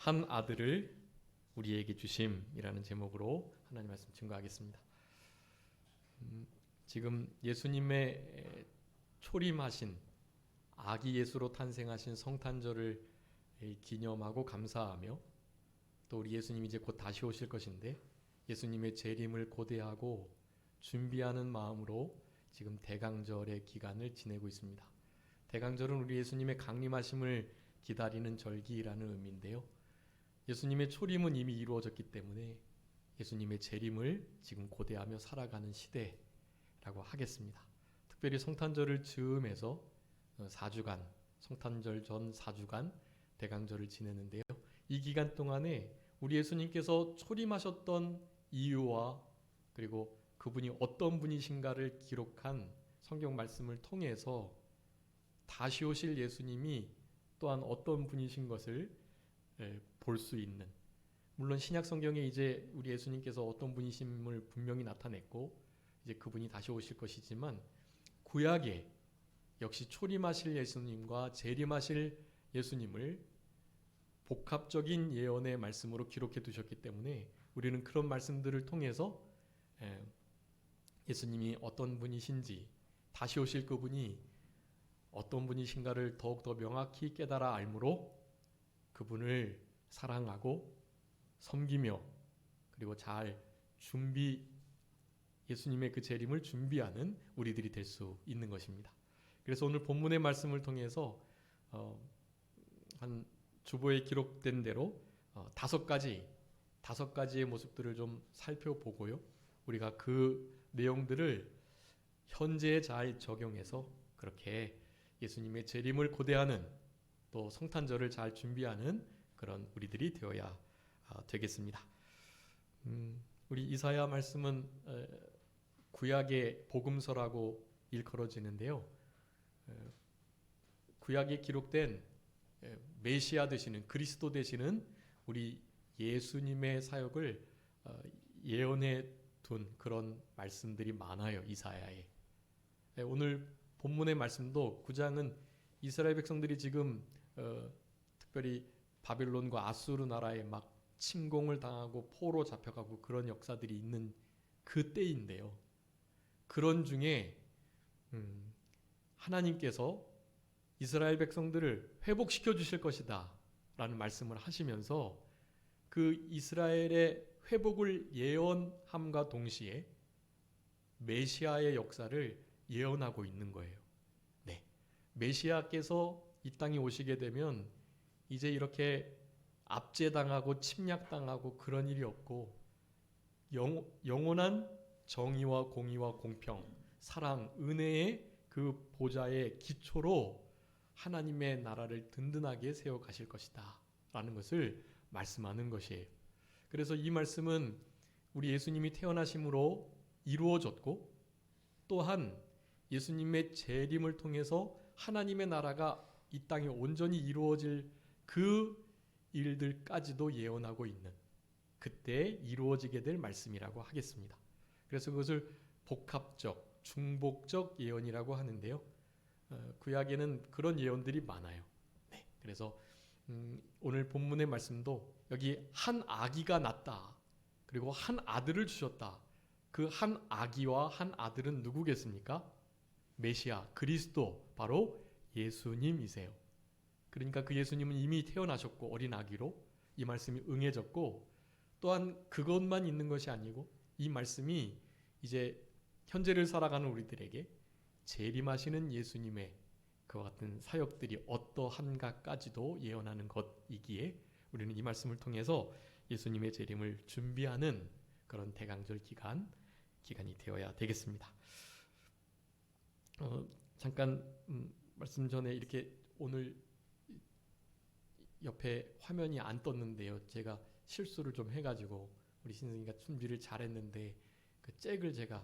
한 아들을 우리에게 주심이라는 제목으로 하나님 말씀 증거하겠습니다. 지금 예수님의 초림하신 아기 예수로 탄생하신 성탄절을 기념하고 감사하며, 또 우리 예수님이 이제 곧 다시 오실 것인데 예수님의 재림을 고대하고 준비하는 마음으로 지금 대강절의 기간을 지내고 있습니다. 대강절은 우리 예수님의 강림하심을 기다리는 절기라는 의미인데요, 예수님의 초림은 이미 이루어졌기 때문에 예수님의 재림을 지금 고대하며 살아가는 시대라고 하겠습니다. 특별히 성탄절을 즈음해서 4주간, 성탄절 전 4주간 대강절을 지내는데요, 이 기간 동안에 우리 예수님께서 초림하셨던 이유와 그리고 그분이 어떤 분이신가를 기록한 성경 말씀을 통해서 다시 오실 예수님이 또한 어떤 분이신 것을 볼 수 있는, 물론 신약 성경에 이제 우리 예수님께서 어떤 분이심을 분명히 나타냈고 이제 그분이 다시 오실 것이지만, 구약에 역시 초림하실 예수님과 재림하실 예수님을 복합적인 예언의 말씀으로 기록해 두셨기 때문에 우리는 그런 말씀들을 통해서 예수님이 어떤 분이신지, 다시 오실 그분이 어떤 분이신가를 더욱더 명확히 깨달아 알므로 그분을 사랑하고 섬기며 그리고 잘 예수님의 그 재림을 준비하는 우리들이 될 수 있는 것입니다. 그래서 오늘 본문의 말씀을 통해서 한 주보에 기록된 대로 다섯 가지의 모습들을 좀 살펴보고요, 우리가 그 내용들을 현재에 잘 적용해서 그렇게 예수님의 재림을 고대하는, 또 성탄절을 잘 준비하는 그런 우리들이 되어야 되겠습니다. 우리 이사야 말씀은 구약의 복음서라고 일컬어지는데요, 구약에 기록된 메시아 되시는, 그리스도 되시는 우리 예수님의 사역을 예언해 둔 그런 말씀들이 많아요, 이사야에. 오늘 본문의 말씀도 9장은 이스라엘 백성들이 지금 특별히 바빌론과 아수르 나라에 막 침공을 당하고 포로 잡혀가고 그런 역사들이 있는 그 때인데요, 그런 중에 하나님께서 이스라엘 백성들을 회복시켜 주실 것이다 라는 말씀을 하시면서 그 이스라엘의 회복을 예언함과 동시에 메시아의 역사를 예언하고 있는 거예요. 네, 메시아께서 이 땅에 오시게 되면 이제 이렇게 압제당하고 침략당하고 그런 일이 없고, 영원한 정의와 공의와 공평, 사랑, 은혜의 그 보좌의 기초로 하나님의 나라를 든든하게 세워 가실 것이다 라는 것을 말씀하는 것이에요. 그래서 이 말씀은 우리 예수님이 태어나심으로 이루어졌고, 또한 예수님의 재림을 통해서 하나님의 나라가 이 땅에 온전히 이루어질 그 일들까지도 예언하고 있는, 그때 이루어지게 될 말씀이라고 하겠습니다. 그래서 그것을 복합적, 중복적 예언이라고 하는데요, 구약에는 그런 예언들이 많아요. 네, 그래서 오늘 본문의 말씀도 여기 한 아기가 낳았다, 그리고 한 아들을 주셨다. 그 한 아기와 한 아들은 누구겠습니까? 메시아, 그리스도, 바로 예수님이세요. 그러니까 그 예수님은 이미 태어나셨고 어린 아기로 이 말씀이 응해졌고, 또한 그것만 있는 것이 아니고 이 말씀이 이제 현재를 살아가는 우리들에게 재림하시는 예수님의 그와 같은 사역들이 어떠한가까지도 예언하는 것이기에 우리는 이 말씀을 통해서 예수님의 재림을 준비하는 그런 대강절 기간이 되어야 되겠습니다. 잠깐 말씀 전에 이렇게 오늘 옆에 화면이 안 떴는데요, 제가 실수를 좀 해가지고 우리 신승이가 준비를 잘했는데 그 잭을 제가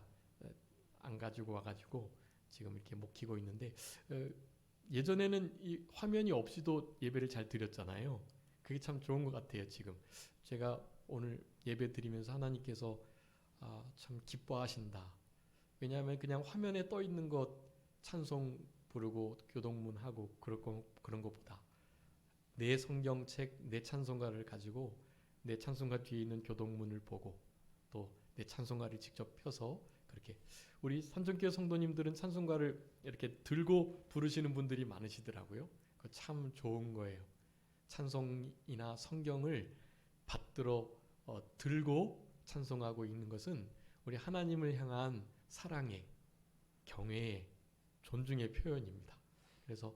안 가지고 와가지고 지금 이렇게 못 켜고 있는데, 예전에는 이 화면이 없이도 예배를 잘 드렸잖아요. 그게 참 좋은 것 같아요. 지금 제가 오늘 예배 드리면서 하나님께서 참 기뻐하신다. 왜냐하면 그냥 화면에 떠 있는 것 찬송 부르고 교동문 하고 그런 것보다 내 성경책, 내 찬송가를 가지고 내 찬송가 뒤에 있는 교동문을 보고 또 내 찬송가를 직접 펴서 그렇게 우리 산정교회 성도님들은 찬송가를 이렇게 들고 부르시는 분들이 많으시더라고요. 그거 참 좋은 거예요. 찬송이나 성경을 받들어 들고 찬송하고 있는 것은 우리 하나님을 향한 사랑의, 경외의, 존중의 표현입니다. 그래서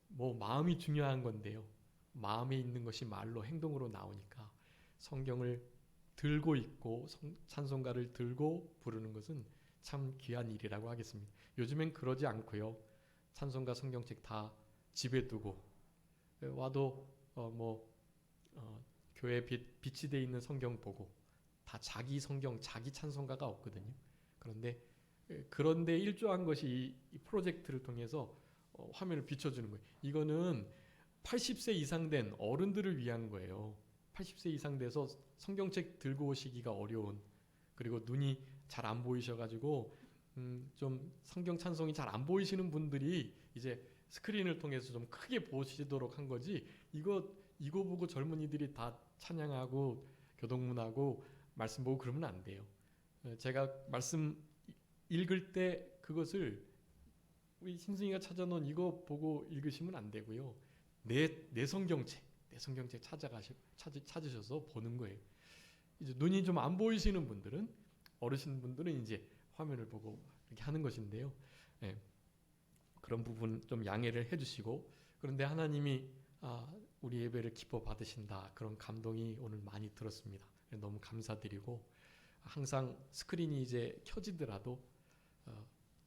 뭐 마음이 중요한 건데요. 마음에 있는 것이 말로 행동으로 나오니까 성경을 들고 있고 찬송가를 들고 부르는 것은 참 귀한 일이라고 하겠습니다. 요즘엔 그러지 않고요. 찬송가 성경책 다 집에 두고 와도 교회에 비치되어 있는 성경 보고 다 자기 성경, 자기 찬송가가 없거든요. 그런데 일조한 것이 이 프로젝트를 통해서 화면을 비춰주는 거예요. 이거는 80세 이상 된 어른들을 위한 거예요. 80세 이상 돼서 성경책 들고 오시기가 어려운, 그리고 눈이 잘 안 보이셔가지고 좀 성경 찬송이 잘 안 보이시는 분들이 이제 스크린을 통해서 좀 크게 보시도록 한 거지. 이거 보고 젊은이들이 다 찬양하고 교동문하고 말씀 보고 그러면 안 돼요. 제가 말씀 읽을 때 그것을 우리 신승이가 찾아놓은 이거 보고 읽으시면 안 되고요. 내 성경책 찾으셔서 보는 거예요. 이제 눈이 좀 안 보이시는 분들은, 어르신분들은 이제 화면을 보고 이렇게 하는 것인데요. 그런 부분 좀 양해를 해주시고, 그런데 하나님이 우리 예배를 기뻐 받으신다, 그런 감동이 오늘 많이 들었습니다. 너무 감사드리고, 항상 스크린이 이제 켜지더라도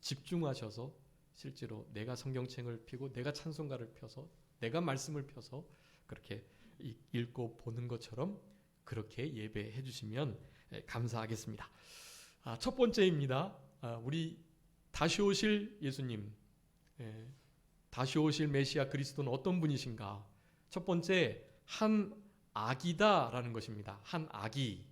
집중하셔서 실제로 내가 성경책을 펴고 내가 찬송가를 펴서 내가 말씀을 펴서 그렇게 읽고 보는 것처럼 그렇게 예배해 주시면 감사하겠습니다. 첫 번째입니다. 우리 다시 오실 예수님, 다시 오실 메시아 그리스도는 어떤 분이신가? 첫 번째, 한 아기다라는 것입니다. 한 아기.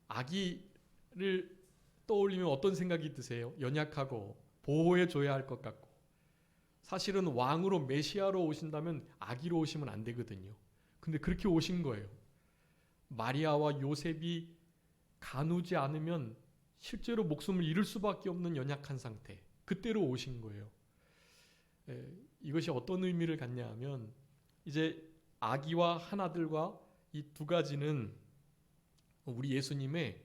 아기를 떠올리면 어떤 생각이 드세요? 연약하고 보호해 줘야 할 것 같고, 사실은 왕으로 메시아로 오신다면 아기로 오시면 안 되거든요. 근데 그렇게 오신 거예요. 마리아와 요셉이 가누지 않으면 실제로 목숨을 잃을 수밖에 없는 연약한 상태, 그때로 오신 거예요. 이것이 어떤 의미를 갖냐 하면, 이제 아기와 한 아들과 이 두 가지는 우리 예수님의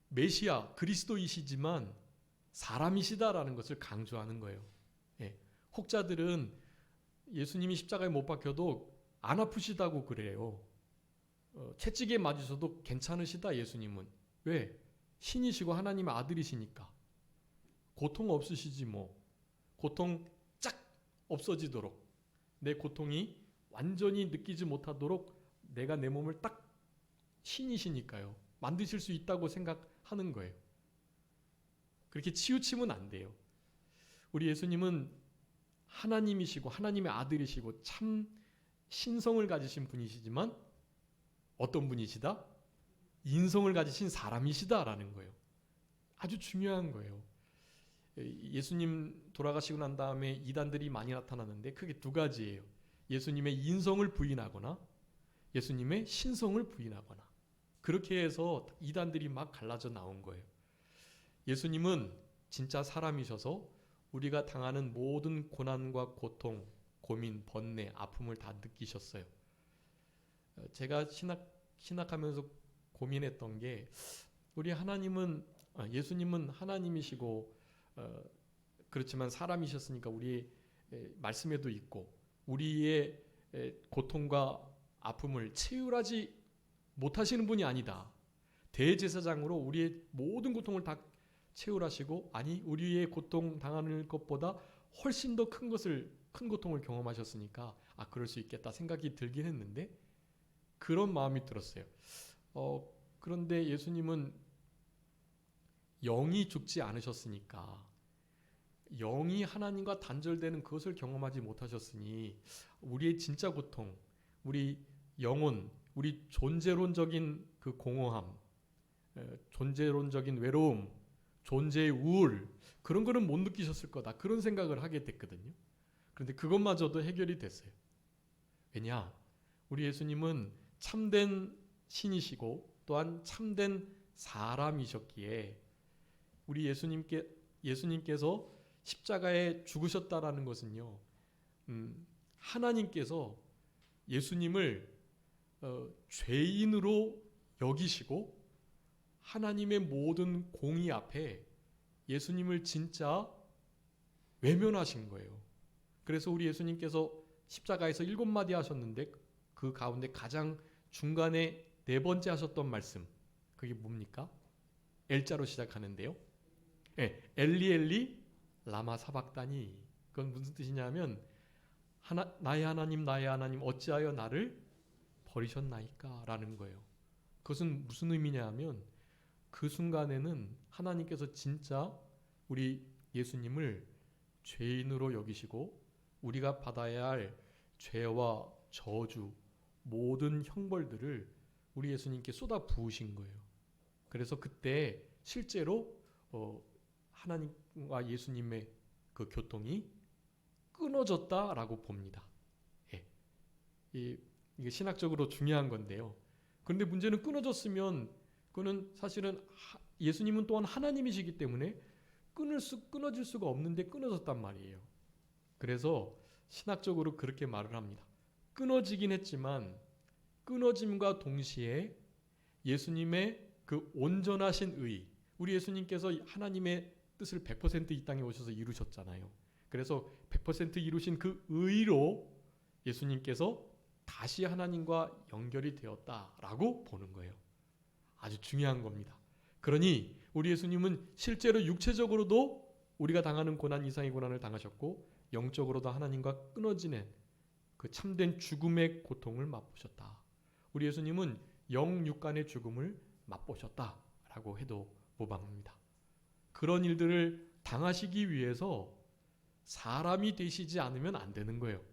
메시아 그리스도이시지만 사람이시다라는 것을 강조하는 거예요. 혹자들은 예수님이 십자가에 못 박혀도 안 아프시다고 그래요. 채찍에 맞으셔도 괜찮으시다 예수님은. 왜? 신이시고 하나님의 아들이시니까. 고통 없으시지 뭐. 고통 쫙 없어지도록, 내 고통이 완전히 느끼지 못하도록 내가 내 몸을 딱, 신이시니까요, 만드실 수 있다고 생각하는 거예요. 그렇게 치우치면 안 돼요. 우리 예수님은 하나님이시고 하나님의 아들이시고 참 신성을 가지신 분이시지만 어떤 분이시다? 인성을 가지신 사람이시다라는 거예요. 아주 중요한 거예요. 예수님 돌아가시고 난 다음에 이단들이 많이 나타나는데 크게 두 가지예요. 예수님의 인성을 부인하거나 예수님의 신성을 부인하거나. 그렇게 해서 이단들이 막 갈라져 나온 거예요. 예수님은 진짜 사람이셔서 우리가 당하는 모든 고난과 고통, 고민, 번뇌, 아픔을 다 느끼셨어요. 제가 신학하면서 고민했던 게, 우리 예수님은 하나님이시고 그렇지만 사람이셨으니까 우리의 말씀에도 있고 우리의 고통과 아픔을 채울하지 못하시는 분이 아니다. 대제사장으로 우리의 모든 고통을 다 채울하시고, 아니 우리의 고통 당하는 것보다 훨씬 더 큰 고통을 경험하셨으니까 그럴 수 있겠다 생각이 들긴 했는데, 그런 마음이 들었어요. 그런데 예수님은 영이 죽지 않으셨으니까, 영이 하나님과 단절되는 그것을 경험하지 못하셨으니, 우리의 진짜 고통, 우리 영혼, 우리 존재론적인 그 공허함, 존재론적인 외로움, 존재의 우울, 그런 거는 못 느끼셨을 거다, 그런 생각을 하게 됐거든요. 그런데 그것마저도 해결이 됐어요. 왜냐? 우리 예수님은 참된 신이시고 또한 참된 사람이셨기에 우리 예수님께서 십자가에 죽으셨다라는 것은요, 하나님께서 예수님을 죄인으로 여기시고 하나님의 모든 공의 앞에 예수님을 진짜 외면하신 거예요. 그래서 우리 예수님께서 십자가에서 7마디 하셨는데 그 가운데 가장 중간에 4번째 하셨던 말씀, 그게 뭡니까? L자로 시작하는데요. 네, 엘리 엘리 라마 사박다니. 그건 무슨 뜻이냐면 나의 하나님 어찌하여 나를 버리셨나이까? 라는 거예요. 그것은 무슨 의미냐면 그 순간에는 하나님께서 진짜 우리 예수님을 죄인으로 여기시고 우리가 받아야 할 죄와 저주, 모든 형벌들을 우리 예수님께 쏟아 부으신 거예요. 그래서 그때 실제로 하나님과 예수님의 그 교통이 끊어졌다라고 봅니다. 예. 이게 신학적으로 중요한 건데요. 그런데 문제는 끊어졌으면 그거는 사실은 예수님은 또한 하나님이시기 때문에 끊어질 수가 없는데 끊어졌단 말이에요. 그래서 신학적으로 그렇게 말을 합니다. 끊어지긴 했지만 끊어짐과 동시에 예수님의 그 온전하신 의, 우리 예수님께서 하나님의 뜻을 100% 이 땅에 오셔서 이루셨잖아요. 그래서 100% 이루신 그 의로 예수님께서 다시 하나님과 연결이 되었다라고 보는 거예요. 아주 중요한 겁니다. 그러니 우리 예수님은 실제로 육체적으로도 우리가 당하는 고난 이상의 고난을 당하셨고 영적으로도 하나님과 끊어지는 그 참된 죽음의 고통을 맛보셨다. 우리 예수님은 영육간의 죽음을 맛보셨다라고 해도 무방합니다. 그런 일들을 당하시기 위해서 사람이 되시지 않으면 안 되는 거예요.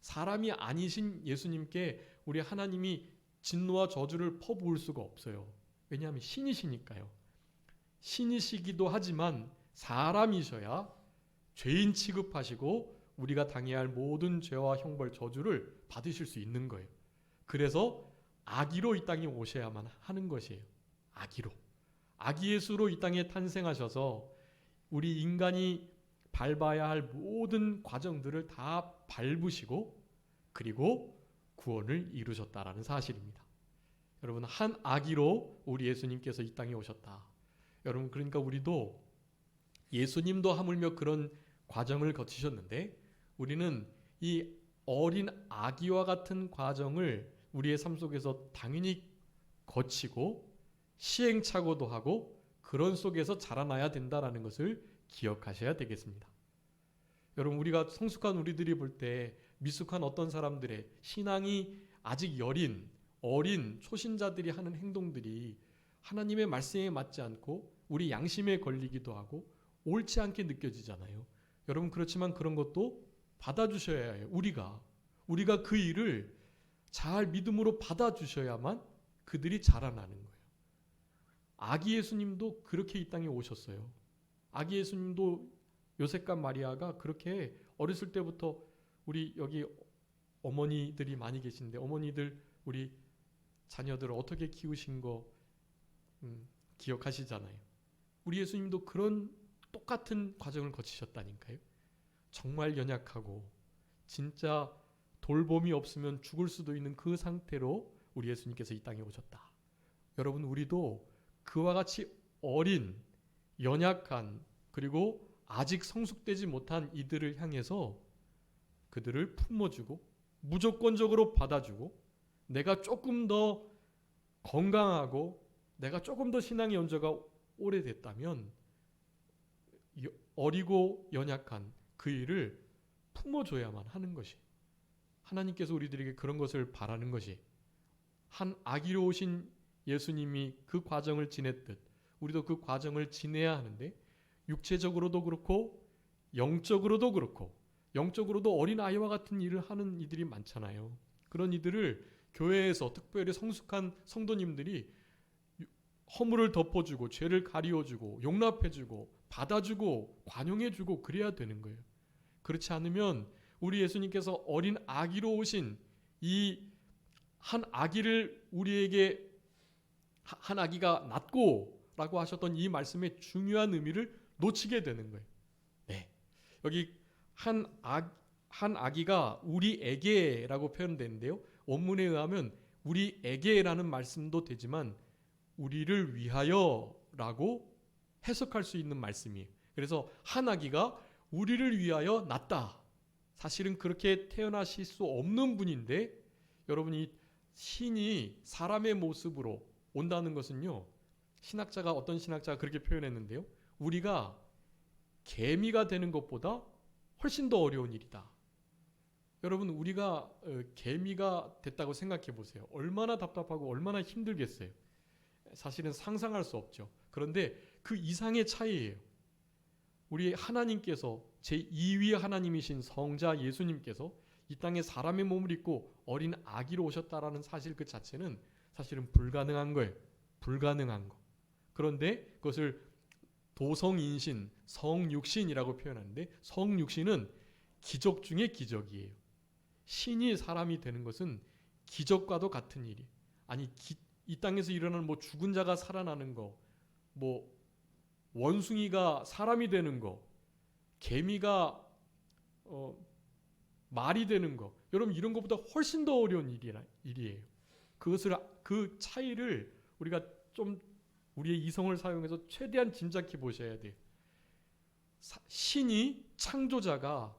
사람이 아니신 예수님께 우리 하나님이 진노와 저주를 퍼부을 수가 없어요. 왜냐하면 신이시니까요. 신이시기도 하지만 사람이셔야 죄인 취급하시고 우리가 당해야 할 모든 죄와 형벌 저주를 받으실 수 있는 거예요. 그래서 아기로 이 땅에 오셔야만 하는 것이에요. 아기로. 아기 예수로 이 땅에 탄생하셔서 우리 인간이 밟아야 할 모든 과정들을 다 밟으시고 그리고 구원을 이루셨다라는 사실입니다. 여러분, 한 아기로 우리 예수님께서 이 땅에 오셨다. 여러분, 그러니까 우리도 예수님도 하물며 그런 과정을 거치셨는데 우리는 이 어린 아기와 같은 과정을 우리의 삶 속에서 당연히 거치고 시행착오도 하고 그런 속에서 자라나야 된다는 것을 기억하셔야 되겠습니다. 여러분, 우리가 성숙한 우리들이 볼 때 미숙한 어떤 사람들의 신앙이 아직 어린 초신자들이 하는 행동들이 하나님의 말씀에 맞지 않고 우리 양심에 걸리기도 하고 옳지 않게 느껴지잖아요. 여러분, 그렇지만 그런 것도 받아주셔야 해요. 우리가 그 일을 잘 믿음으로 받아주셔야만 그들이 자라나는 거예요. 아기 예수님도 그렇게 이 땅에 오셨어요. 아기 예수님도 요셉과 마리아가 그렇게 어렸을 때부터 우리 여기 어머니들이 많이 계신데 어머니들 우리 자녀들을 어떻게 키우신 거 기억하시잖아요. 우리 예수님도 그런 똑같은 과정을 거치셨다니까요. 정말 연약하고 진짜 돌봄이 없으면 죽을 수도 있는 그 상태로 우리 예수님께서 이 땅에 오셨다. 여러분, 우리도 그와 같이 어린, 연약한, 그리고 아직 성숙되지 못한 이들을 향해서 그들을 품어주고 무조건적으로 받아주고 내가 조금 더 건강하고 내가 조금 더 신앙의 연조가 오래됐다면 어리고 연약한 그 일을 품어줘야만 하는 것이 하나님께서 우리들에게 그런 것을 바라는 것이 한 아기로 오신 예수님이 그 과정을 지냈듯 우리도 그 과정을 지내야 하는데 육체적으로도 그렇고 영적으로도 그렇고 영적으로도 어린아이와 같은 일을 하는 이들이 많잖아요. 그런 이들을 교회에서 특별히 성숙한 성도님들이 허물을 덮어주고 죄를 가리워주고 용납해주고 받아주고 관용해주고 그래야 되는 거예요. 그렇지 않으면 우리 예수님께서 어린 아기로 오신 이 한 아기를 우리에게 한 아기가 낳고라고 하셨던 이 말씀의 중요한 의미를 놓치게 되는 거예요. 네. 여기 한 아기가 우리에게라고 표현되는데요. 원문에 의하면 우리에게라는 말씀도 되지만 우리를 위하여라고 해석할 수 있는 말씀이에요. 그래서 한 아기가 우리를 위하여 낳다. 사실은 그렇게 태어나실 수 없는 분인데 여러분이 신이 사람의 모습으로 온다는 것은요. 어떤 신학자가 그렇게 표현했는데요. 우리가 개미가 되는 것보다 훨씬 더 어려운 일이다. 여러분 우리가 개미가 됐다고 생각해 보세요. 얼마나 답답하고 얼마나 힘들겠어요. 사실은 상상할 수 없죠. 그런데 그 이상의 차이예요. 우리 하나님께서 제2위 하나님이신 성자 예수님께서 이 땅에 사람의 몸을 입고 어린 아기로 오셨다라는 사실 그 자체는 사실은 불가능한 거예요. 불가능한 거. 그런데 그것을 도성인신, 성육신이라고 표현하는데 성육신은 기적 중에 기적이에요. 신이 사람이 되는 것은 기적과도 같은 일이에요. 아니 이 땅에서 일어나는 뭐 죽은 자가 살아나는 거, 뭐 원숭이가 사람이 되는 거, 개미가 말이 되는 거, 여러분 이런 것보다 훨씬 더 어려운 일이에요. 그 차이를 우리가 좀 우리의 이성을 사용해서 최대한 짐작해 보셔야 돼요. 신이 창조자가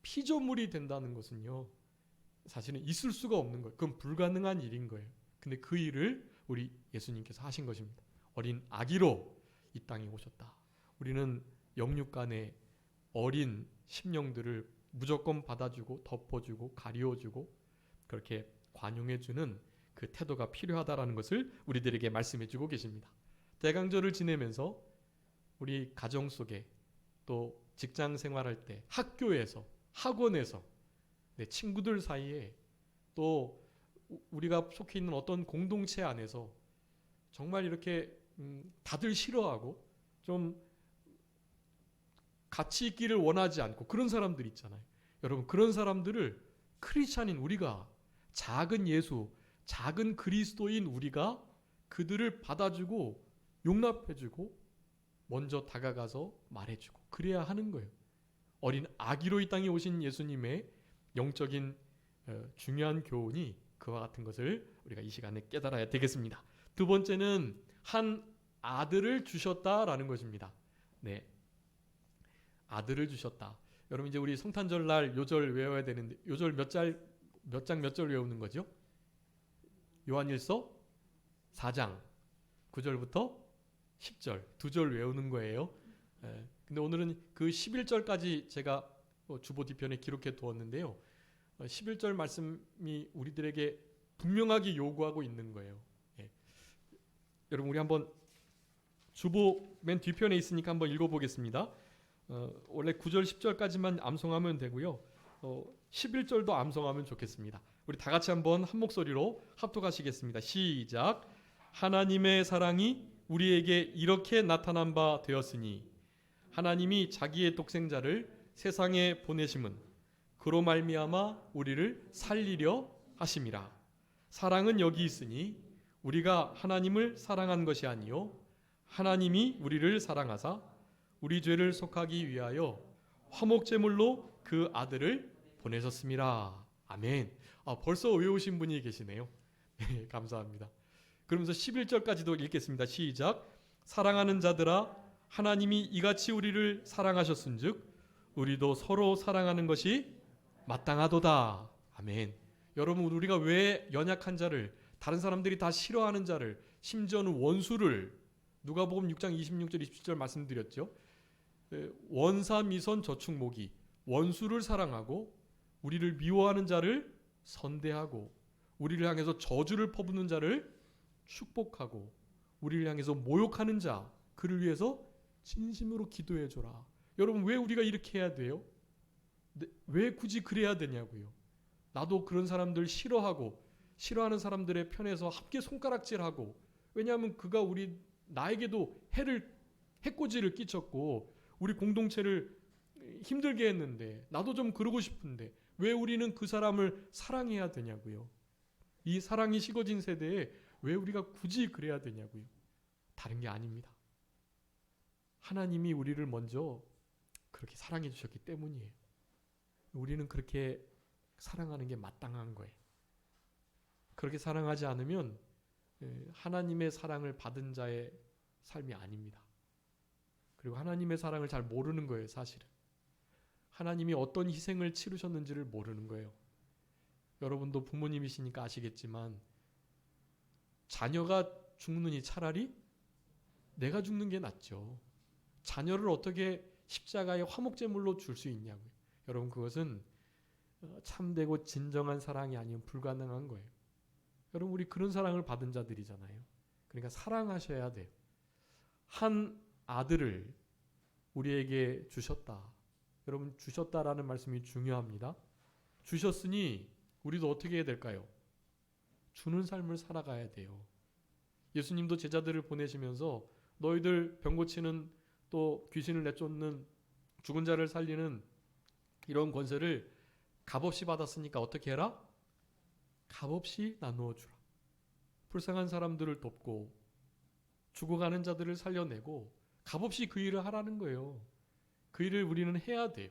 피조물이 된다는 것은요, 사실은 있을 수가 없는 거예요. 그건 불가능한 일인 거예요. 근데 그 일을 우리 예수님께서 하신 것입니다. 어린 아기로 이 땅에 오셨다. 우리는 영육간의 어린 심령들을 무조건 받아주고 덮어주고 가리워주고 그렇게 관용해주는 그 태도가 필요하다라는 것을 우리들에게 말씀해주고 계십니다. 대강절을 지내면서 우리 가정 속에 또 직장 생활할 때 학교에서 학원에서 내 친구들 사이에 또 우리가 속해 있는 어떤 공동체 안에서 정말 이렇게 다들 싫어하고 좀 같이 있기를 원하지 않고 그런 사람들 있잖아요. 여러분 그런 사람들을 크리스찬인 우리가 작은 예수, 작은 그리스도인 우리가 그들을 받아주고 용납해주고 먼저 다가가서 말해주고 그래야 하는 거예요. 어린 아기로 이 땅에 오신 예수님의 영적인 중요한 교훈이 그와 같은 것을 우리가 이 시간에 깨달아야 되겠습니다. 두 번째는 한 아들을 주셨다라는 것입니다. 네, 아들을 주셨다. 여러분 이제 우리 성탄절날 요절 외워야 되는데 요절 몇 장 몇 절 외우는 거죠? 요한일서 4장 9절부터 10절 2절 외우는 거예요. 근데 오늘은 그 11절까지 제가 주보 뒤편에 기록해 두었는데요. 11절 말씀이 우리들에게 분명하게 요구하고 있는 거예요. 여러분 우리 한번 주보 맨 뒤편에 있으니까 한번 읽어보겠습니다. 원래 9절 10절까지만 암송하면 되고요. 11절도 암송하면 좋겠습니다. 우리 다 같이 한번 한 목소리로 합독하시겠습니다. 시작. 하나님의 사랑이 우리에게 이렇게 나타난 바 되었으니 하나님이 자기의 독생자를 세상에 보내심은 그로 말미암아 우리를 살리려 하심이라. 사랑은 여기 있으니 우리가 하나님을 사랑한 것이 아니요 하나님이 우리를 사랑하사 우리 죄를 속하기 위하여 화목제물로 그 아들을 보내셨습니다. 아멘. 벌써 외우신 분이 계시네요. 감사합니다. 그러면서 11절까지도 읽겠습니다. 시작. 사랑하는 자들아 하나님이 이같이 우리를 사랑하셨은즉 우리도 서로 사랑하는 것이 마땅하도다. 아멘. 여러분 우리가 왜 연약한 자를 다른 사람들이 다 싫어하는 자를 심지어는 원수를 누가복음 6장 26절 27절 말씀드렸죠. 원사미선 저축모기 원수를 사랑하고 우리를 미워하는 자를 선대하고 우리를 향해서 저주를 퍼붓는 자를 축복하고 우리를 향해서 모욕하는 자 그를 위해서 진심으로 기도해줘라. 여러분 왜 우리가 이렇게 해야 돼요? 왜 굳이 그래야 되냐고요. 나도 그런 사람들 싫어하고 싫어하는 사람들의 편에서 함께 손가락질하고 왜냐하면 그가 나에게도 해코지를 끼쳤고 우리 공동체를 힘들게 했는데 나도 좀 그러고 싶은데 왜 우리는 그 사람을 사랑해야 되냐고요. 이 사랑이 식어진 세대에 왜 우리가 굳이 그래야 되냐고요. 다른 게 아닙니다. 하나님이 우리를 먼저 그렇게 사랑해 주셨기 때문이에요. 우리는 그렇게 사랑하는 게 마땅한 거예요. 그렇게 사랑하지 않으면 하나님의 사랑을 받은 자의 삶이 아닙니다. 그리고 하나님의 사랑을 잘 모르는 거예요, 사실은. 하나님이 어떤 희생을 치르셨는지를 모르는 거예요. 여러분도 부모님이시니까 아시겠지만 자녀가 죽느니 차라리 내가 죽는 게 낫죠. 자녀를 어떻게 십자가의 화목제물로 줄 수 있냐고요. 여러분, 그것은 참되고 진정한 사랑이 아니면 불가능한 거예요. 여러분, 우리 그런 사랑을 받은 자들이잖아요. 그러니까 사랑하셔야 돼요. 한 아들을 우리에게 주셨다. 여러분, 주셨다라는 말씀이 중요합니다. 주셨으니 우리도 어떻게 해야 될까요? 주는 삶을 살아가야 돼요. 예수님도 제자들을 보내시면서 너희들 병 고치는, 또 귀신을 내쫓는, 죽은 자를 살리는 이런 권세를 값없이 받았으니까 어떻게 해라? 값없이 나누어 주라. 불쌍한 사람들을 돕고 죽어가는 자들을 살려내고 값없이 그 일을 하라는 거예요. 그 일을 우리는 해야 돼요.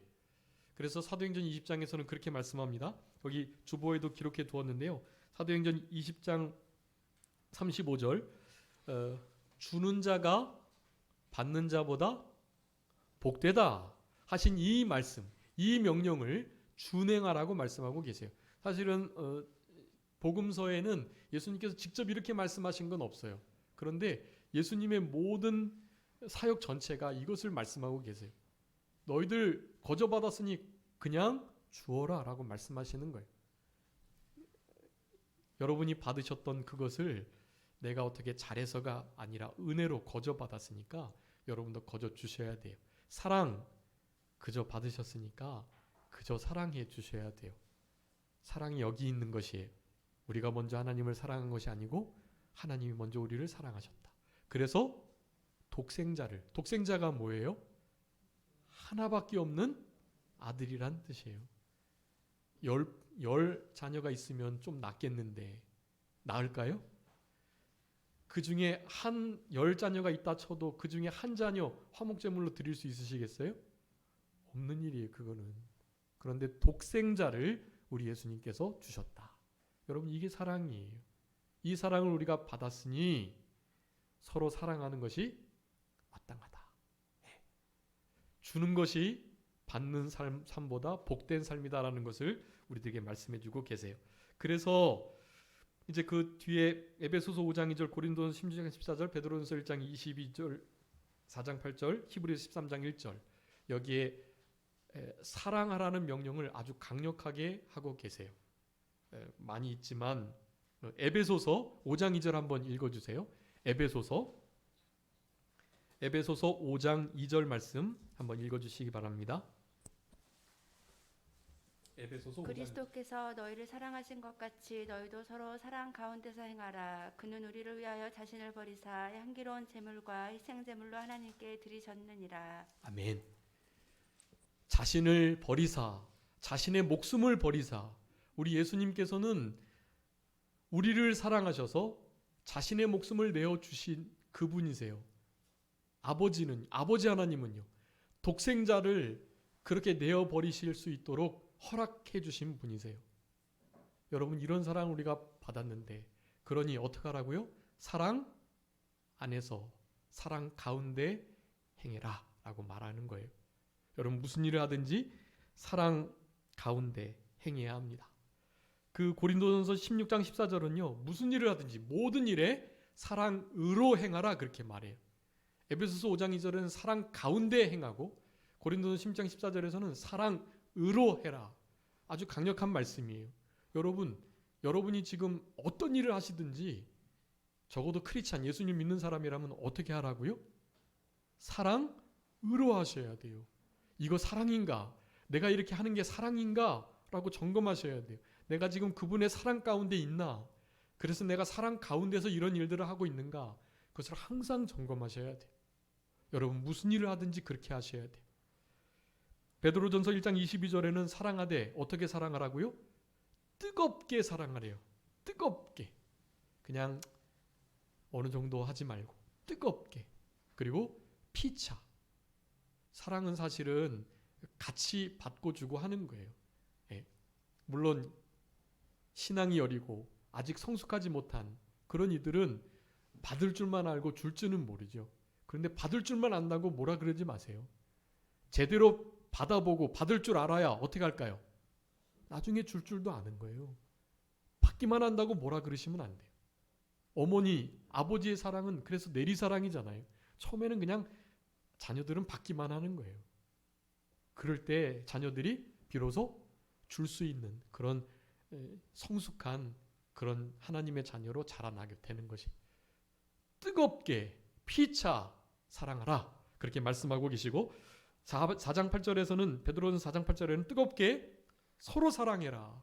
그래서 사도행전 20장에서는 그렇게 말씀합니다. 여기 주보에도 기록해 두었는데요. 사도행전 20장 35절, 주는 자가 받는 자보다 복되다 하신 이 말씀, 이 명령을 준행하라고 말씀하고 계세요. 사실은 복음서에는 예수님께서 직접 이렇게 말씀하신 건 없어요. 그런데 예수님의 모든 사역 전체가 이것을 말씀하고 계세요. 너희들 거저받았으니 그냥 주어라 라고 말씀하시는 거예요. 여러분이 받으셨던 그것을 내가 어떻게 잘해서가 아니라 은혜로 거저받았으니까 여러분도 거저 주셔야 돼요. 사랑 그저 받으셨으니까 그저 사랑해 주셔야 돼요. 사랑이 여기 있는 것이에요. 우리가 먼저 하나님을 사랑한 것이 아니고 하나님이 먼저 우리를 사랑하셨다. 그래서 독생자가 뭐예요? 하나밖에 없는 아들이란 뜻이에요. 열 자녀가 있으면 좀 낫겠는데 나을까요? 그 중에 10자녀가 있다 쳐도 그 중에 한 자녀 화목제물로 드릴 수 있으시겠어요? 없는 일이에요, 그거는. 그런데 독생자를 우리 예수님께서 주셨다. 여러분, 이게 사랑이에요. 이 사랑을 우리가 받았으니 서로 사랑하는 것이 마땅하다. 주는 것이 받는 삶보다 복된 삶이다라는 것을 우리들에게 말씀해주고 계세요. 그래서 이제 그 뒤에 에베소서 5장 2절, 고린도서 16장 14절, 베드로전서 1장 22절, 4장 8절, 히브리서 13장 1절, 여기에 사랑하라는 명령을 아주 강력하게 하고 계세요. 많이 있지만 에베소서 5장 2절 한번 읽어주세요. 에베소서 5장 2절 말씀 한번 읽어주시기 바랍니다. 에베소서 5장. 그리스도께서 너희를 사랑하신 것 같이 너희도 서로 사랑 가운데서 행하라. 그는 우리를 위하여 자신을 버리사 향기로운 제물과 희생제물로 하나님께 드리셨느니라. 아멘. 자신을 버리사, 자신의 목숨을 버리사, 우리 예수님께서는 우리를 사랑하셔서 자신의 목숨을 내어주신 그분이세요. 아버지 하나님은요, 독생자를 그렇게 내어버리실 수 있도록 허락해 주신 분이세요. 여러분, 이런 사랑을 우리가 받았는데, 그러니 어떻게 하라고요? 사랑 안에서, 사랑 가운데 행해라 라고 말하는 거예요. 여러분, 무슨 일을 하든지 사랑 가운데 행해야 합니다. 그 고린도전서 16장 14절은요, 무슨 일을 하든지 모든 일에 사랑으로 행하라 그렇게 말해요. 에베소서 5장 2절은 사랑 가운데 행하고, 고린도전서 16장 14절에서는 사랑으로 해라. 아주 강력한 말씀이에요. 여러분이 지금 어떤 일을 하시든지 적어도 크리스찬, 예수님 믿는 사람이라면 어떻게 하라고요? 사랑으로 하셔야 돼요. 이거 사랑인가? 내가 이렇게 하는 게 사랑인가? 라고 점검하셔야 돼요. 내가 지금 그분의 사랑 가운데 있나? 그래서 내가 사랑 가운데서 이런 일들을 하고 있는가? 그것을 항상 점검하셔야 돼요. 여러분, 무슨 일을 하든지 그렇게 하셔야 돼요. 베드로전서 1장 22절에는 사랑하되 어떻게 사랑하라고요? 뜨겁게 사랑하래요. 뜨겁게. 그냥 어느 정도 하지 말고 뜨겁게. 그리고 피차. 사랑은 사실은 같이 받고 주고 하는 거예요. 예. 물론 신앙이 어리고 아직 성숙하지 못한 그런 이들은 받을 줄만 알고 줄 줄은 모르죠. 그런데 받을 줄만 안다고 뭐라 그러지 마세요. 제대로 받아보고 받을 줄 알아야 어떻게 할까요? 나중에 줄 줄도 아는 거예요. 받기만 한다고 뭐라 그러시면 안 돼요. 어머니, 아버지의 사랑은 그래서 내리사랑이잖아요. 처음에는 그냥 자녀들은 받기만 하는 거예요. 그럴 때 자녀들이 비로소 줄 수 있는 그런 성숙한 그런 하나님의 자녀로 자라나게 되는 것이 뜨겁게 피차 사랑하라 그렇게 말씀하고 계시고 4장 8절에서는 베드로전서 4장 8절에는 뜨겁게 서로 사랑해라.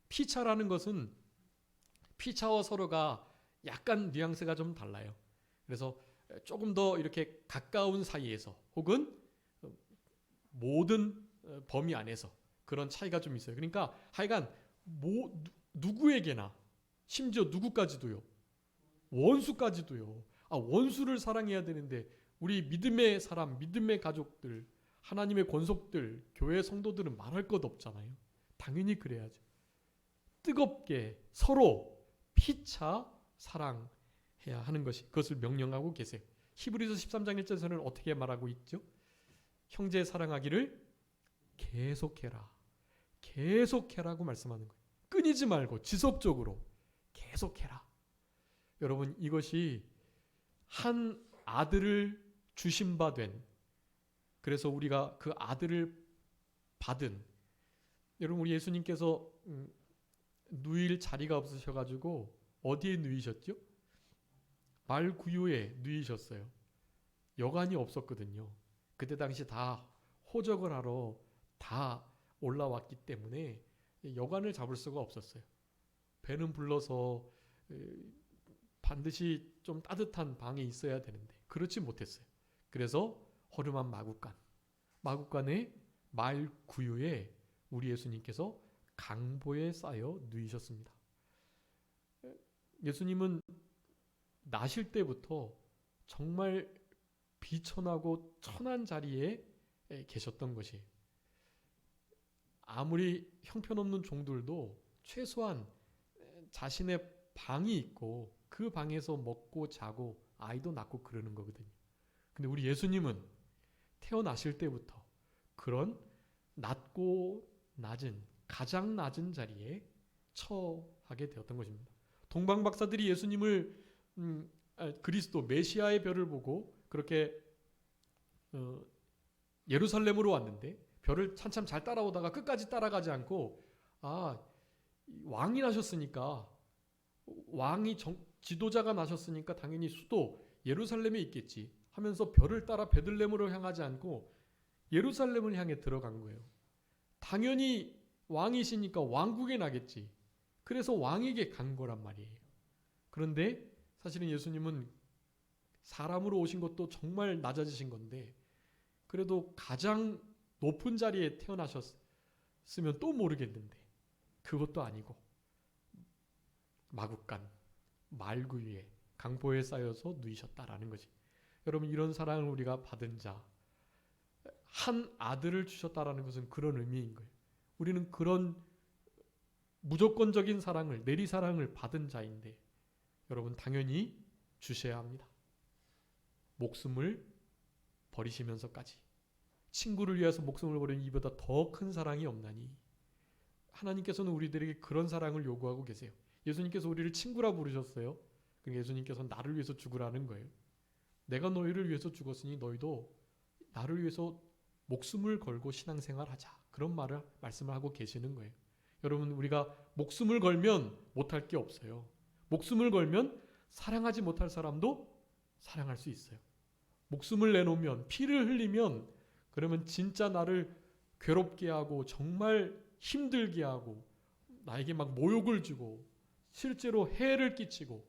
피차라는 것은 피차와 서로가 약간 뉘앙스가 좀 달라요. 그래서 조금 더 이렇게 가까운 사이에서 혹은 모든 범위 안에서 그런 차이가 좀 있어요. 그러니까 하여간 누구에게나 심지어 누구까지도요. 원수까지도요. 원수를 사랑해야 되는데 우리 믿음의 사람, 믿음의 가족들, 하나님의 권속들, 교회 성도들은 말할 것 없잖아요. 당연히 그래야죠. 뜨겁게 서로 피차 사랑해야 하는 것이 그것을 명령하고 계세요. 히브리서 13장 1절에서는 어떻게 말하고 있죠? 형제 사랑하기를 계속해라. 계속해라고 말씀하는 거예요. 끊이지 말고 지속적으로 계속해라. 여러분 이것이 한 아들을 주신 바 된 그래서 우리가 그 아들을 받은 여러분 우리 예수님께서 누일 자리가 없으셔가지고 어디에 누이셨죠? 말구유에 누이셨어요. 여관이 없었거든요. 그때 당시 다 호적을 하러 다 올라왔기 때문에 여관을 잡을 수가 없었어요. 배는 불러서 반드시 좀 따뜻한 방에 있어야 되는데 그렇지 못했어요. 그래서 허름한 마구간의 말구유에 우리 예수님께서 강보에 쌓여 누이셨습니다. 예수님은 나실 때부터 정말 비천하고 천한 자리에 계셨던 것이 아무리 형편없는 종들도 최소한 자신의 방이 있고 그 방에서 먹고 자고 아이도 낳고 그러는 거거든요. 근데 우리 예수님은 태어나실 때부터 그런 낮고 낮은 가장 낮은 자리에 처하게 되었던 것입니다. 동방 박사들이 예수님을 그리스도 메시아의 별을 보고 그렇게 예루살렘으로 왔는데 별을 한참 잘 따라오다가 끝까지 따라가지 않고 왕이 나셨으니까 왕이 지도자가 나셨으니까 당연히 수도 예루살렘에 있겠지 하면서 별을 따라 베들레헴으로 향하지 않고 예루살렘을 향해 들어간 거예요. 당연히 왕이시니까 왕국에 나겠지. 그래서 왕에게 간 거란 말이에요. 그런데 사실은 예수님은 사람으로 오신 것도 정말 낮아지신 건데 그래도 가장 높은 자리에 태어나셨으면 또 모르겠는데 그것도 아니고 마구간 말구유에 강보에 쌓여서 누이셨다라는 거지. 여러분 이런 사랑을 우리가 받은 자 한 아들을 주셨다라는 것은 그런 의미인 거예요. 우리는 그런 무조건적인 사랑을 내리사랑을 받은 자인데 여러분 당연히 주셔야 합니다. 목숨을 버리시면서까지 친구를 위해서 목숨을 버리는 이보다 더 큰 사랑이 없나니 하나님께서는 우리들에게 그런 사랑을 요구하고 계세요. 예수님께서 우리를 친구라 부르셨어요. 그러니까 예수님께서는 나를 위해서 죽으라는 거예요. 내가 너희를 위해서 죽었으니 너희도 나를 위해서 목숨을 걸고 신앙생활하자. 그런 말씀을 하고 계시는 거예요. 여러분 우리가 목숨을 걸면 못할 게 없어요. 목숨을 걸면 사랑하지 못할 사람도 사랑할 수 있어요. 목숨을 내놓으면 피를 흘리면 그러면 진짜 나를 괴롭게 하고 정말 힘들게 하고 나에게 막 모욕을 주고 실제로 해를 끼치고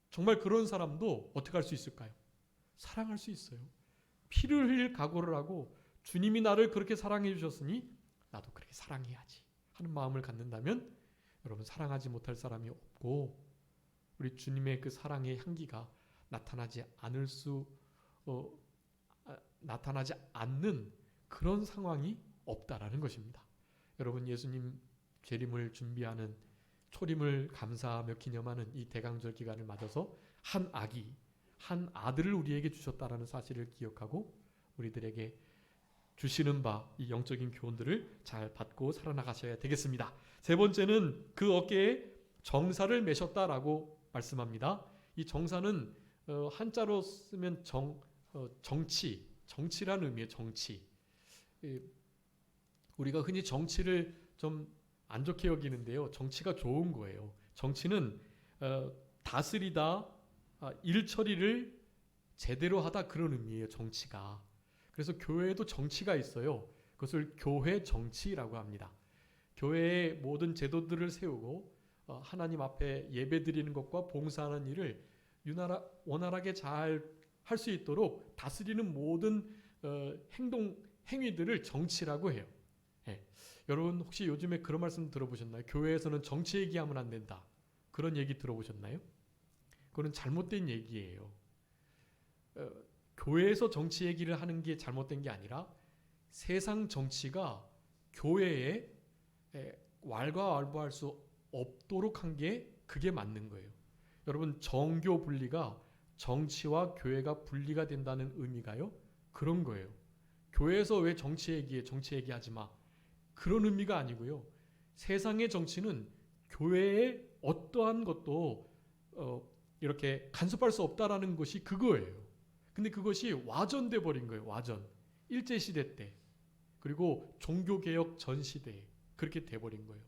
정말 그런 사람도 어떻게 할 수 있을까요? 사랑할 수 있어요. 피를 흘릴 각오를 하고 주님이 나를 그렇게 사랑해 주셨으니 나도 그렇게 사랑해야지 하는 마음을 갖는다면 여러분 사랑하지 못할 사람이 없고 우리 주님의 그 사랑의 향기가 나타나지 않는 그런 상황이 없다라는 것입니다. 여러분 예수님 재림을 준비하는 초림을 감사하며 기념하는 이 대강절 기간을 맞아서 한 아들을 우리에게 주셨다라는 사실을 기억하고 우리들에게 주시는 바 이 영적인 교훈들을 잘 받고 살아나가셔야 되겠습니다. 세 번째는 그 어깨에 정사를 매셨다라고 말씀합니다. 이 정사는 한자로 쓰면 정치라는 의미의 정치. 우리가 흔히 정치를 좀 안 좋게 여기는데요. 정치가 좋은 거예요. 정치는 다스리다, 일 처리를 제대로 하다 그런 의미예요. 정치가. 그래서 교회에도 정치가 있어요. 그것을 교회 정치라고 합니다. 교회의 모든 제도들을 세우고 하나님 앞에 예배드리는 것과 봉사하는 일을 원활하게 잘 할 수 있도록 다스리는 모든 행위들을 정치라고 해요. 네. 여러분 혹시 요즘에 그런 말씀 들어보셨나요? 교회에서는 정치 얘기하면 안 된다. 그런 얘기 들어보셨나요? 그건 잘못된 얘기예요. 교회에서 정치 얘기를 하는 게 잘못된 게 아니라 세상 정치가 교회에 왈가왈부할 수 없도록 한 게 그게 맞는 거예요. 여러분 정교 분리가 정치와 교회가 분리가 된다는 의미가요? 그런 거예요. 교회에서 왜 정치 얘기하지 마. 그런 의미가 아니고요. 세상의 정치는 교회의 어떠한 것도 이렇게 간섭할 수 없다라는 것이 그거예요. 근데 그것이 와전돼 버린 거예요. 와전. 일제시대 때. 그리고 종교개혁 전 시대에 그렇게 돼버린 거예요.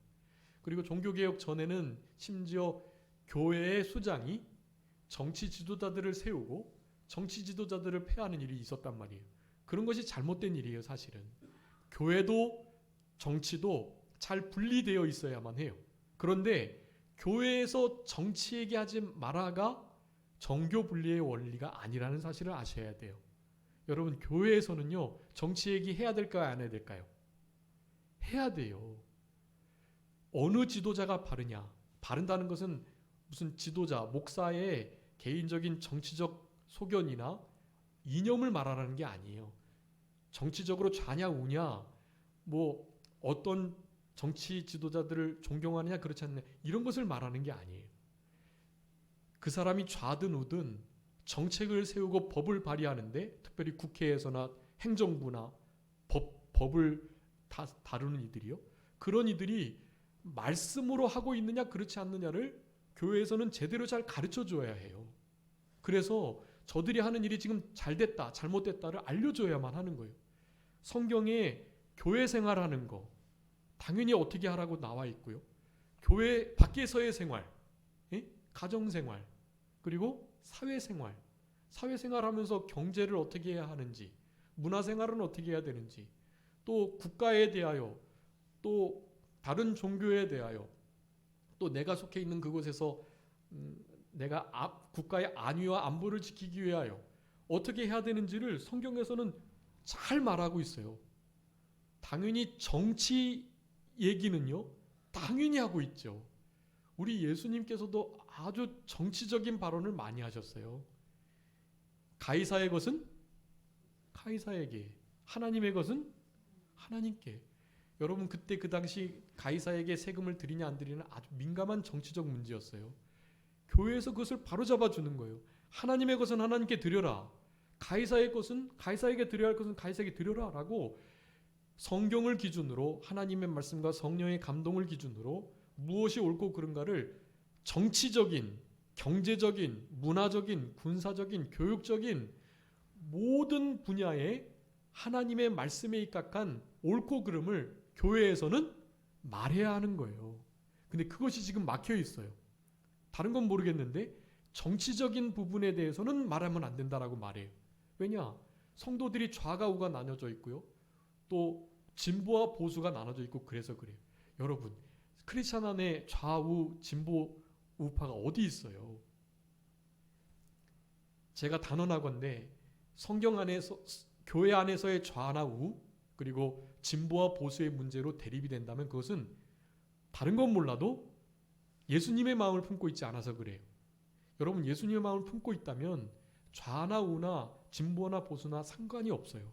그리고 종교개혁 전에는 심지어 교회의 수장이 정치 지도자들을 세우고 정치 지도자들을 폐하는 일이 있었단 말이에요. 그런 것이 잘못된 일이에요. 사실은. 교회도 정치도 잘 분리되어 있어야만 해요. 그런데 교회에서 정치 얘기하지 마라가 정교 분리의 원리가 아니라는 사실을 아셔야 돼요. 여러분 교회에서는요 정치 얘기 해야 될까요? 안 해야 될까요? 해야 돼요. 어느 지도자가 바르냐? 바른다는 것은 무슨 지도자, 목사의 개인적인 정치적 소견이나 이념을 말하라는 게 아니에요. 정치적으로 좌냐 우냐 뭐 어떤 정치 지도자들을 존경하느냐 그렇지 않느냐 이런 것을 말하는 게 아니에요. 그 사람이 좌든 우든 정책을 세우고 법을 발의하는데 특별히 국회에서나 행정부나 법을 다루는 이들이요. 그런 이들이 말씀으로 하고 있느냐 그렇지 않느냐를 교회에서는 제대로 잘 가르쳐 줘야 해요. 그래서 저들이 하는 일이 지금 잘됐다 잘못됐다를 알려줘야만 하는 거예요. 성경에 교회 생활하는 거 당연히 어떻게 하라고 나와 있고요. 교회 밖에서의 생활, 가정생활, 그리고 사회생활. 사회생활하면서 경제를 어떻게 해야 하는지, 문화생활은 어떻게 해야 되는지, 또 국가에 대하여, 또 다른 종교에 대하여, 또 내가 속해 있는 그곳에서 내가 국가의 안위와 안보를 지키기 위하여 어떻게 해야 되는지를 성경에서는 잘 말하고 있어요. 당연히 정치 얘기는요 당연히 하고 있죠. 우리 예수님께서도 아주 정치적인 발언을 많이 하셨어요. 가이사의 것은 가이사에게, 하나님의 것은 하나님께. 여러분 그때 그 당시 가이사에게 세금을 드리냐 안 드리냐 아주 민감한 정치적 문제였어요. 교회에서 그것을 바로잡아 주는 거예요. 하나님의 것은 하나님께 드려라. 가이사의 것은 가이사에게 드려야 할 것은 가이사에게 드려라 라고 성경을 기준으로 하나님의 말씀과 성령의 감동을 기준으로 무엇이 옳고 그른가를 정치적인, 경제적인, 문화적인, 군사적인, 교육적인 모든 분야에 하나님의 말씀에 입각한 옳고 그름을 교회에서는 말해야 하는 거예요. 근데 그것이 지금 막혀 있어요. 다른 건 모르겠는데 정치적인 부분에 대해서는 말하면 안 된다라고 말해요. 왜냐? 성도들이 좌가 우가 나눠져 있고요. 또 진보와 보수가 나눠져 있고 그래서 그래요. 여러분 크리스찬 안에 좌우 진보 우파가 어디 있어요? 제가 단언하건대 성경 안에서 교회 안에서의 좌나 우 그리고 진보와 보수의 문제로 대립이 된다면 그것은 다른 건 몰라도 예수님의 마음을 품고 있지 않아서 그래요. 여러분, 예수님의 마음을 품고 있다면 좌나 우나 진보나 보수나 상관이 없어요.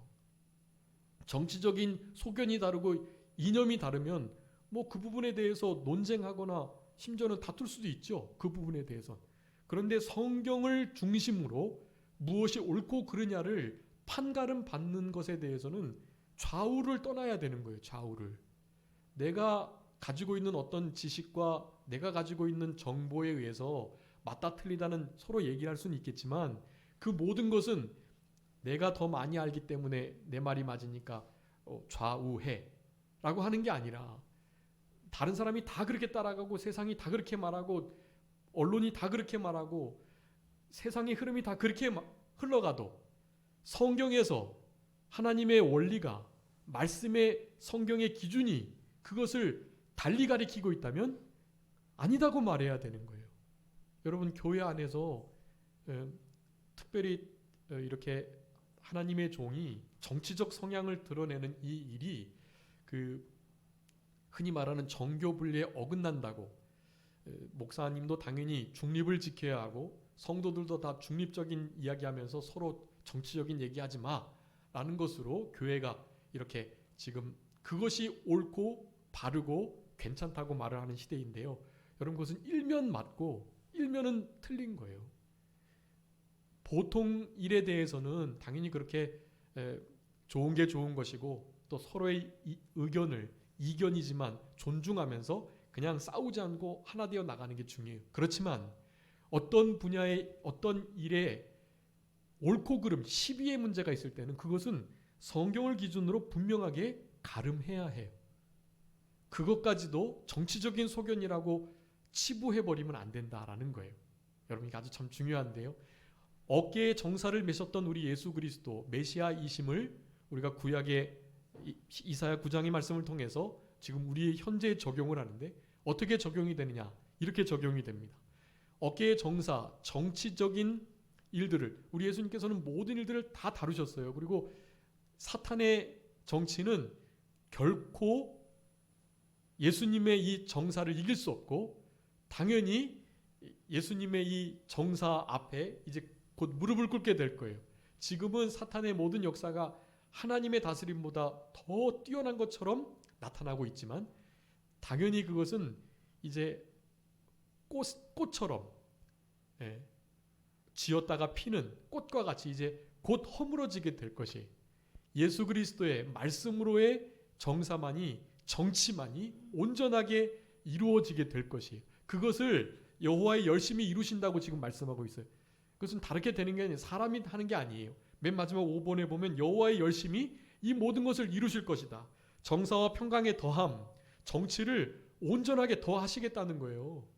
정치적인 소견이 다르고 이념이 다르면 뭐 그 부분에 대해서 논쟁하거나 심지어는 다툴 수도 있죠. 그 부분에 대해서. 그런데 성경을 중심으로 무엇이 옳고 그르냐를 판가름 받는 것에 대해서는 좌우를 떠나야 되는 거예요. 좌우를. 내가 가지고 있는 어떤 지식과 내가 가지고 있는 정보에 의해서 맞다 틀리다는 서로 얘기할 수는 있겠지만 그 모든 것은 내가 더 많이 알기 때문에 내 말이 맞으니까 좌우해 라고 하는 게 아니라 다른 사람이 다 그렇게 따라가고 세상이 다 그렇게 말하고 언론이 다 그렇게 말하고 세상의 흐름이 다 그렇게 흘러가도 성경에서 하나님의 원리가 말씀의 성경의 기준이 그것을 달리 가리키고 있다면 아니다고 말해야 되는 거예요. 여러분, 교회 안에서 특별히 이렇게 하나님의 종이 정치적 성향을 드러내는 이 일이 흔히 말하는 정교 분리에 어긋난다고 목사님도 당연히 중립을 지켜야 하고 성도들도 다 중립적인 이야기하면서 서로 정치적인 얘기하지 마라는 것으로 교회가 이렇게 지금 그것이 옳고 바르고 괜찮다고 말을 하는 시대인데요. 여러분, 그것은 일면 맞고 일면은 틀린 거예요. 보통 일에 대해서는 당연히 그렇게 좋은 게 좋은 것이고 또 서로의 의견을 이견이지만 존중하면서 그냥 싸우지 않고 하나 되어 나가는 게 중요해요. 그렇지만 어떤 분야의 어떤 일에 옳고 그름, 시비의 문제가 있을 때는 그것은 성경을 기준으로 분명하게 가름해야 해요. 그것까지도 정치적인 소견이라고 치부해버리면 안 된다라는 거예요. 여러분, 이게 아주 참 중요한데요. 어깨에 정사를 매셨던 우리 예수 그리스도 메시아이심을 우리가 구약의 이사야 9장의 말씀을 통해서 지금 우리의 현재에 적용을 하는데 어떻게 적용이 되느냐? 이렇게 적용이 됩니다. 어깨의 정사, 정치적인 일들을 우리 예수님께서는 모든 일들을 다 다루셨어요. 그리고 사탄의 정치는 결코 예수님의 이 정사를 이길 수 없고 당연히 예수님의 이 정사 앞에 이제 곧 무릎을 꿇게 될 거예요. 지금은 사탄의 모든 역사가 하나님의 다스림보다 더 뛰어난 것처럼 나타나고 있지만 당연히 그것은 이제 꽃처럼 지었다가 피는 꽃과 같이 이제 곧 허물어지게 될 것이 예수 그리스도의 말씀으로의 정사만이 정치만이 온전하게 이루어지게 될 것이 그것을 여호와의 열심히 이루신다고 지금 말씀하고 있어요. 그것은 다르게 되는 게 아니에요. 사람이 하는 게 아니에요. 맨 마지막 5번에 보면 여호와의 열심히 이 모든 것을 이루실 것이다. 정사와 평강의 더함, 정치를 온전하게 더하시겠다는 거예요.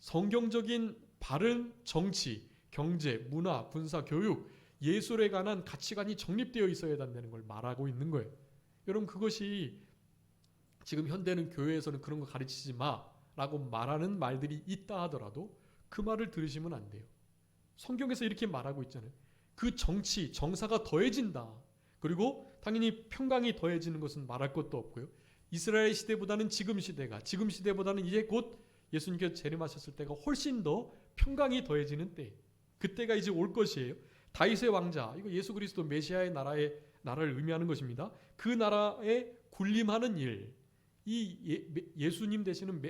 성경적인 바른 정치, 경제, 문화, 군사, 교육, 예술에 관한 가치관이 정립되어 있어야 한다는 걸 말하고 있는 거예요. 여러분, 그것이 지금 현대는 교회에서는 그런 거 가르치지 마라고 말하는 말들이 있다 하더라도 그 말을 들으시면 안 돼요. 성경에서 이렇게 말하고 있잖아요. 그 정치, 정사가 더해진다. 그리고 당연히 평강이 더해지는 것은 말할 것도 없고요. 이스라엘 시대보다는 지금 시대보다는 이제 곧 예수님께서 재림하셨을 때가 훨씬 더 평강이 더해지는 때. 그때가 이제 올 것이에요. 다윗의 왕자, 이거 예수 그리스도 메시아의 나라를 의미하는 것입니다. 그 나라에 군림하는 일, 예수님 되시는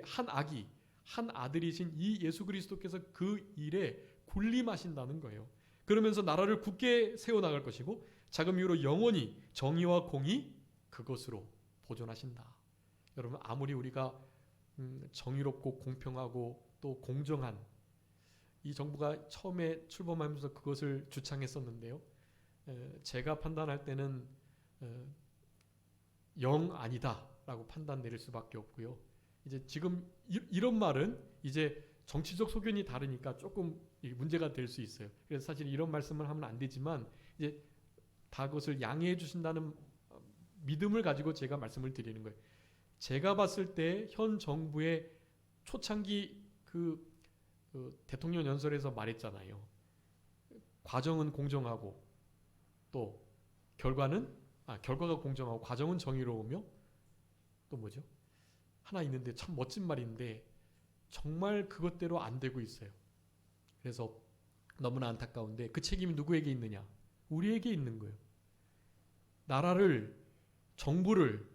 한 아들이신 이 예수 그리스도께서 그 일에 군림하신다는 거예요. 그러면서 나라를 굳게 세워나갈 것이고 자금 이후로 영원히 정의와 공의 그것으로 보존하신다. 여러분, 아무리 우리가 정의롭고 공평하고 또 공정한 이 정부가 처음에 출범하면서 그것을 주창했었는데요. 제가 판단할 때는 영 아니다라고 판단 내릴 수밖에 없고요. 이제 지금 이런 말은 이제 정치적 소견이 다르니까 조금 문제가 될 수 있어요. 그래서 사실 이런 말씀을 하면 안 되지만 이제 다 그것을 양해해 주신다는 믿음을 가지고 제가 말씀을 드리는 거예요. 제가 봤을 때 현 정부의 초창기 그 대통령 연설에서 말했잖아요. 과정은 공정하고 또 결과는 결과가 공정하고 과정은 정의로우며 또 뭐죠? 하나 있는데 참 멋진 말인데 정말 그것대로 안 되고 있어요. 그래서 너무나 안타까운데 그 책임이 누구에게 있느냐? 우리에게 있는 거예요. 나라를, 정부를,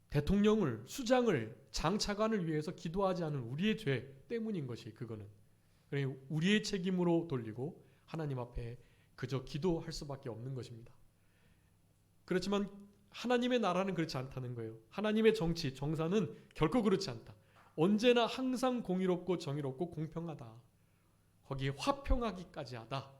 대통령을, 수장을, 장차관을 위해서 기도하지 않은 우리의 죄 때문인 것이 그거는. 그러니 우리의 책임으로 돌리고 하나님 앞에 그저 기도할 수밖에 없는 것입니다. 그렇지만 하나님의 나라는 그렇지 않다는 거예요. 하나님의 정치, 정사는 결코 그렇지 않다. 언제나 항상 공의롭고 정의롭고 공평하다. 거기에 화평하기까지 하다.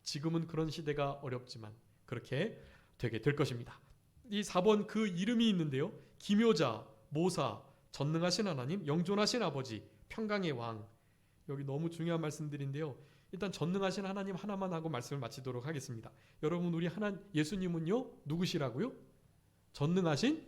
지금은 그런 시대가 어렵지만 그렇게 되게 될 것입니다. 이 4번 그 이름이 있는데요. 기묘자, 모사, 전능하신 하나님, 영존하신 아버지, 평강의 왕. 여기 너무 중요한 말씀들인데요. 일단 전능하신 하나님 하나만 하고 말씀을 마치도록 하겠습니다. 여러분 우리 예수님은요 누구시라고요? 전능하신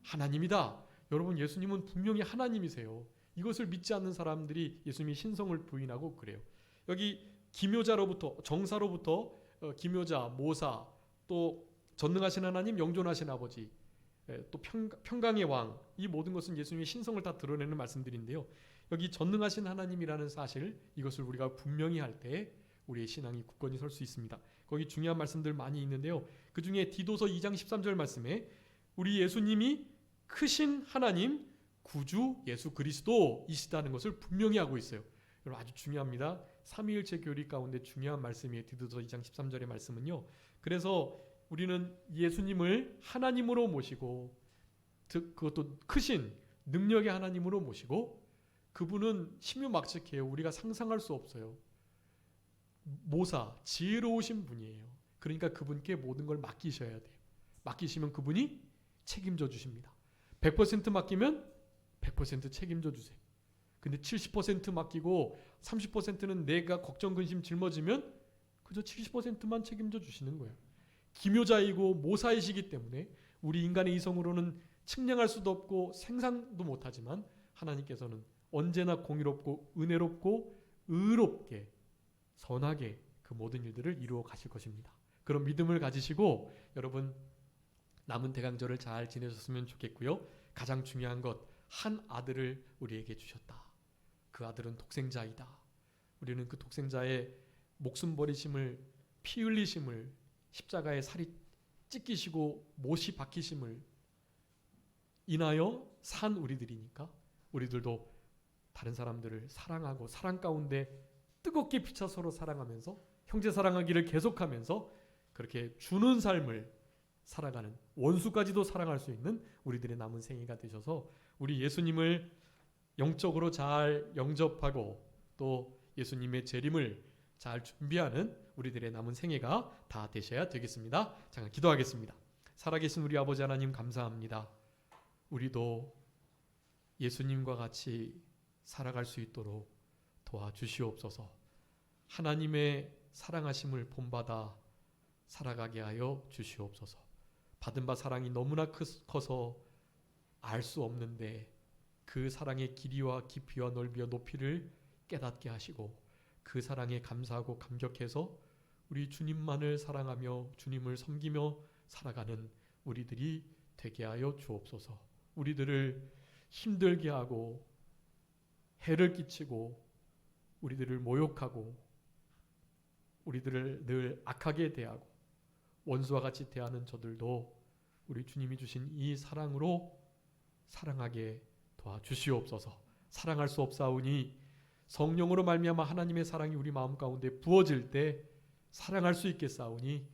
하나님이다. 여러분 예수님은 분명히 하나님이세요. 이것을 믿지 않는 사람들이 예수님이 신성을 부인하고 그래요. 여기 기묘자로부터 정사로부터 기묘자, 모사, 또 전능하신 하나님, 영존하신 아버지, 또 평강의 왕, 이 모든 것은 예수님의 신성을 다 드러내는 말씀들인데요. 여기 전능하신 하나님이라는 사실, 이것을 우리가 분명히 할 때 우리의 신앙이 굳건히 설 수 있습니다. 거기 중요한 말씀들 많이 있는데요. 그 중에 디도서 2장 13절 말씀에 우리 예수님이 크신 하나님, 구주 예수 그리스도이시다는 것을 분명히 하고 있어요. 여러분 아주 중요합니다. 삼위일체 교리 가운데 중요한 말씀이에요. 디도서 2장 13절의 말씀은요. 그래서 우리는 예수님을 하나님으로 모시고, 그것도 크신 능력의 하나님으로 모시고, 그분은 신묘막측해요. 우리가 상상할 수 없어요. 모사, 지혜로우신 분이에요. 그러니까 그분께 모든 걸 맡기셔야 돼요. 맡기시면 그분이 책임져 주십니다. 100% 맡기면 100% 책임져 주세요. 근데 70% 맡기고 30%는 내가 걱정, 근심, 짊어지면 그저 70%만 책임져 주시는 거예요. 기묘자이고 모사이시기 때문에 우리 인간의 이성으로는 측량할 수도 없고 생상도 못하지만 하나님께서는 언제나 공의롭고 은혜롭고 의롭게 선하게 그 모든 일들을 이루어 가실 것입니다. 그런 믿음을 가지시고 여러분 남은 대강절을 잘 지내셨으면 좋겠고요. 가장 중요한 것, 한 아들을 우리에게 주셨다. 그 아들은 독생자이다. 우리는 그 독생자의 목숨 버리심을, 피 흘리심을, 십자가에 살이 찢기시고 못이 박히심을 인하여 산 우리들이니까 우리들도 다른 사람들을 사랑하고 사랑 가운데 뜨겁게 피차 서로 사랑하면서 형제 사랑하기를 계속하면서 그렇게 주는 삶을 살아가는, 원수까지도 사랑할 수 있는 우리들의 남은 생애가 되셔서 우리 예수님을 영적으로 잘 영접하고 또 예수님의 재림을 잘 준비하는 우리들의 남은 생애가 다 되셔야 되겠습니다. 잠깐 기도하겠습니다. 살아계신 우리 아버지 하나님 감사합니다. 우리도 예수님과 같이 살아갈 수 있도록 도와주시옵소서. 하나님의 사랑하심을 본받아 살아가게 하여 주시옵소서. 받은 바 사랑이 너무나 커서 알 수 없는데 그 사랑의 길이와 깊이와 넓이와 높이를 깨닫게 하시고 그 사랑에 감사하고 감격해서 우리 주님만을 사랑하며 주님을 섬기며 살아가는 우리들이 되게 하여 주옵소서. 우리들을 힘들게 하고 해를 끼치고 우리들을 모욕하고 우리들을 늘 악하게 대하고 원수와 같이 대하는 저들도 우리 주님이 주신 이 사랑으로 사랑하게 도와주시옵소서. 사랑할 수 없사오니 성령으로 말미암아 하나님의 사랑이 우리 마음 가운데 부어질 때 사랑할 수 있겠사오니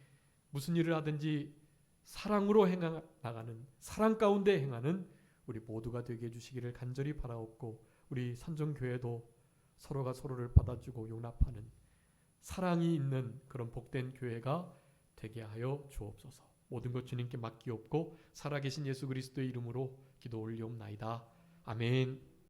무슨 일을 하든지 사랑으로 행하나가는, 사랑 가운데 행하는 우리 모두가 되게 해주시기를 간절히 바라옵고 우리 선정교회도 서로가 서로를 받아주고 용납하는 사랑이 있는 그런 복된 교회가 되게 하여 주옵소서. 모든 것 주님께 맡기옵고 살아계신 예수 그리스도의 이름으로 기도 올리옵나이다. 아멘.